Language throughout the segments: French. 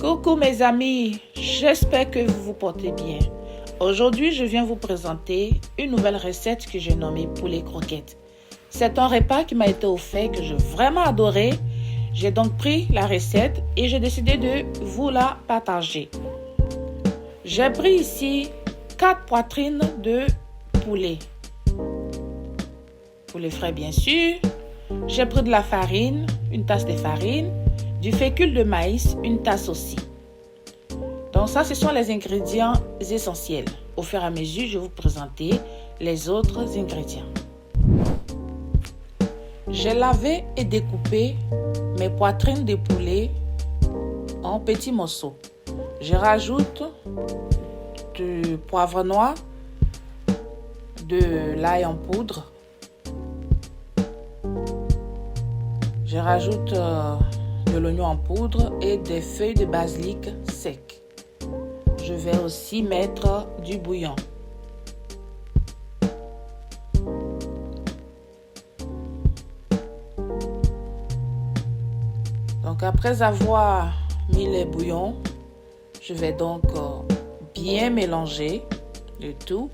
Coucou mes amis, j'espère que vous vous portez bien. Aujourd'hui, je viens vous présenter une nouvelle recette que j'ai nommée poulet croquette. C'est un repas qui m'a été offert que j'ai vraiment adoré. J'ai donc pris la recette et j'ai décidé de vous la partager. J'ai pris ici 4 poitrines de poulet. Poulet frais bien sûr. J'ai pris de la farine, une tasse de farine, du fécule de maïs, une tasse aussi. Donc ça, ce sont les ingrédients essentiels. Au fur et à mesure, je vais vous présenter les autres ingrédients. J'ai lavé et découpé mes poitrines de poulet en petits morceaux. Je rajoute du poivre noir, de l'ail en poudre. Je rajoute de l'oignon en poudre et des feuilles de basilic sec. Je vais aussi mettre du bouillon. Donc après avoir mis les bouillons, je vais donc bien mélanger le tout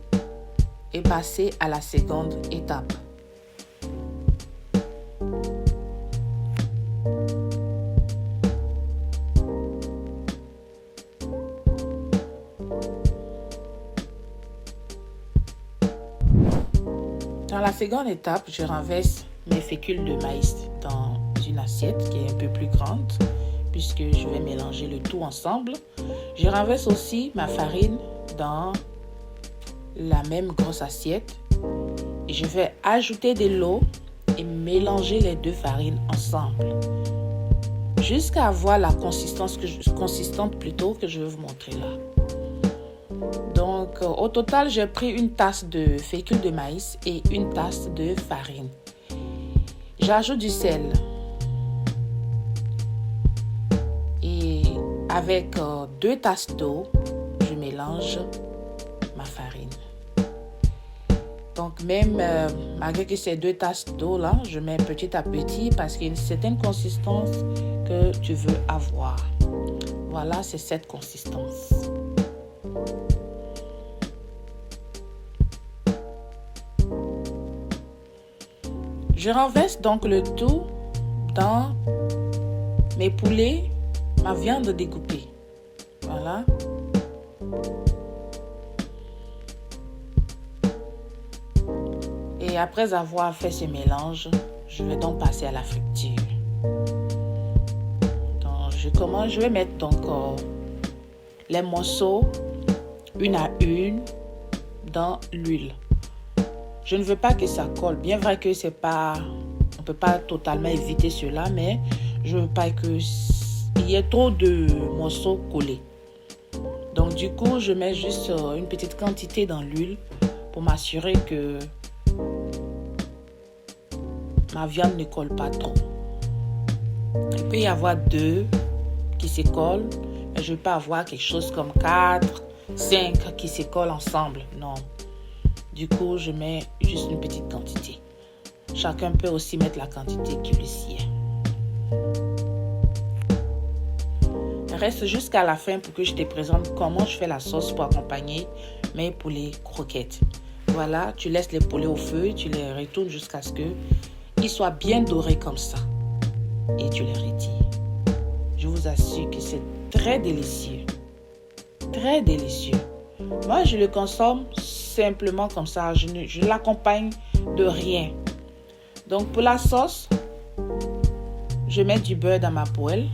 et passer à la seconde étape. Dans la seconde étape, je renverse mes fécules de maïs dans une assiette qui est un peu plus grande puisque je vais mélanger le tout ensemble. Je renverse aussi ma farine dans la même grosse assiette et je vais ajouter de l'eau et mélanger les deux farines ensemble jusqu'à avoir la consistante que je vais vous montrer là. Donc, au total, j'ai pris une tasse de fécule de maïs et une tasse de farine. J'ajoute du sel. Et avec 2 tasses d'eau, je mélange ma farine. Donc, même malgré que ces 2 tasses d'eau là, je mets petit à petit parce qu'il y a une certaine consistance que tu veux avoir. Voilà, c'est cette consistance. Je renverse donc le tout dans mes poulets, ma viande découpée. Voilà. Et après avoir fait ce mélange, je vais donc passer à la friture. Donc, je vais mettre donc les morceaux une à une dans l'huile. Je ne veux pas que ça colle. Bien vrai que on peut pas totalement éviter cela, mais je veux pas qu'il y ait trop de morceaux collés. Donc du coup, je mets juste une petite quantité dans l'huile pour m'assurer que ma viande ne colle pas trop. Il peut y avoir 2 qui se collent, mais je ne veux pas avoir quelque chose comme 4, 5 qui se collent ensemble. Non. Du coup, je mets juste une petite quantité. Chacun peut aussi mettre la quantité qui lui sied. Reste jusqu'à la fin pour que je te présente comment je fais la sauce pour accompagner mes poulets croquettes. Voilà, tu laisses les poulets au feu, tu les retournes jusqu'à ce qu'ils soient bien dorés comme ça. Et tu les retires. Je vous assure que c'est très délicieux. Très délicieux. Moi, je le consomme simplement comme ça. Je ne l'accompagne de rien. Donc, pour la sauce, je mets du beurre dans ma poêle.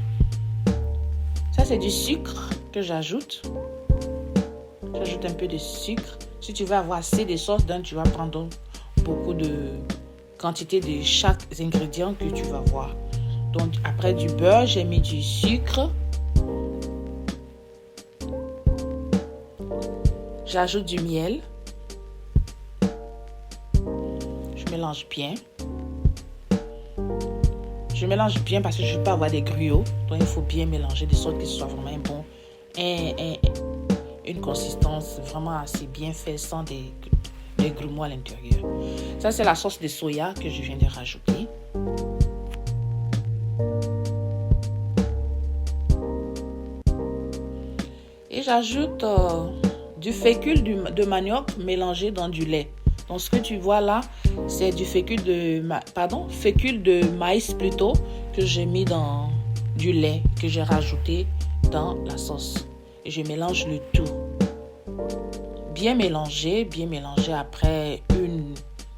Ça, c'est du sucre que j'ajoute. J'ajoute un peu de sucre. Si tu veux avoir assez de sauce, donc tu vas prendre beaucoup de quantité de chaque ingrédient que tu vas voir. Donc, après du beurre, j'ai mis du sucre. J'ajoute du miel. Je mélange bien. Je mélange bien parce que je ne veux pas avoir des gruots. Donc, il faut bien mélanger de sorte que ce soit vraiment un bon, une consistance vraiment assez bien faite sans des grumeaux à l'intérieur. Ça, c'est la sauce de soya que je viens de rajouter. Et j'ajoute du fécule de manioc mélangé dans du lait. Donc ce que tu vois là, c'est du fécule de maïs plutôt, que j'ai mis dans du lait, que j'ai rajouté dans la sauce. Et je mélange le tout. Bien mélangé après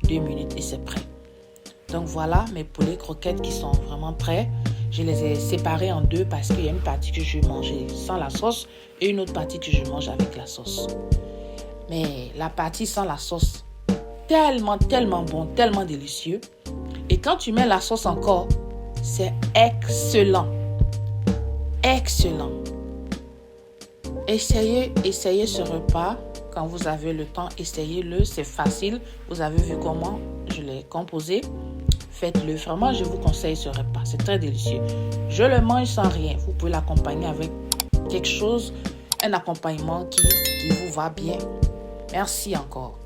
1-2 minutes et c'est prêt. Donc voilà mes poulets croquettes qui sont vraiment prêts. Je les ai séparés en deux parce qu'il y a une partie que je vais manger sans la sauce et une autre partie que je mange avec la sauce. Mais la partie sans la sauce, tellement bon, tellement délicieux. Et quand tu mets la sauce encore, c'est excellent. Excellent. Essayez ce repas quand vous avez le temps. Essayez-le, c'est facile. Vous avez vu comment je l'ai composé. Faites-le. Vraiment, je vous conseille ce repas. C'est très délicieux. Je le mange sans rien. Vous pouvez l'accompagner avec quelque chose, un accompagnement qui vous va bien. Merci encore.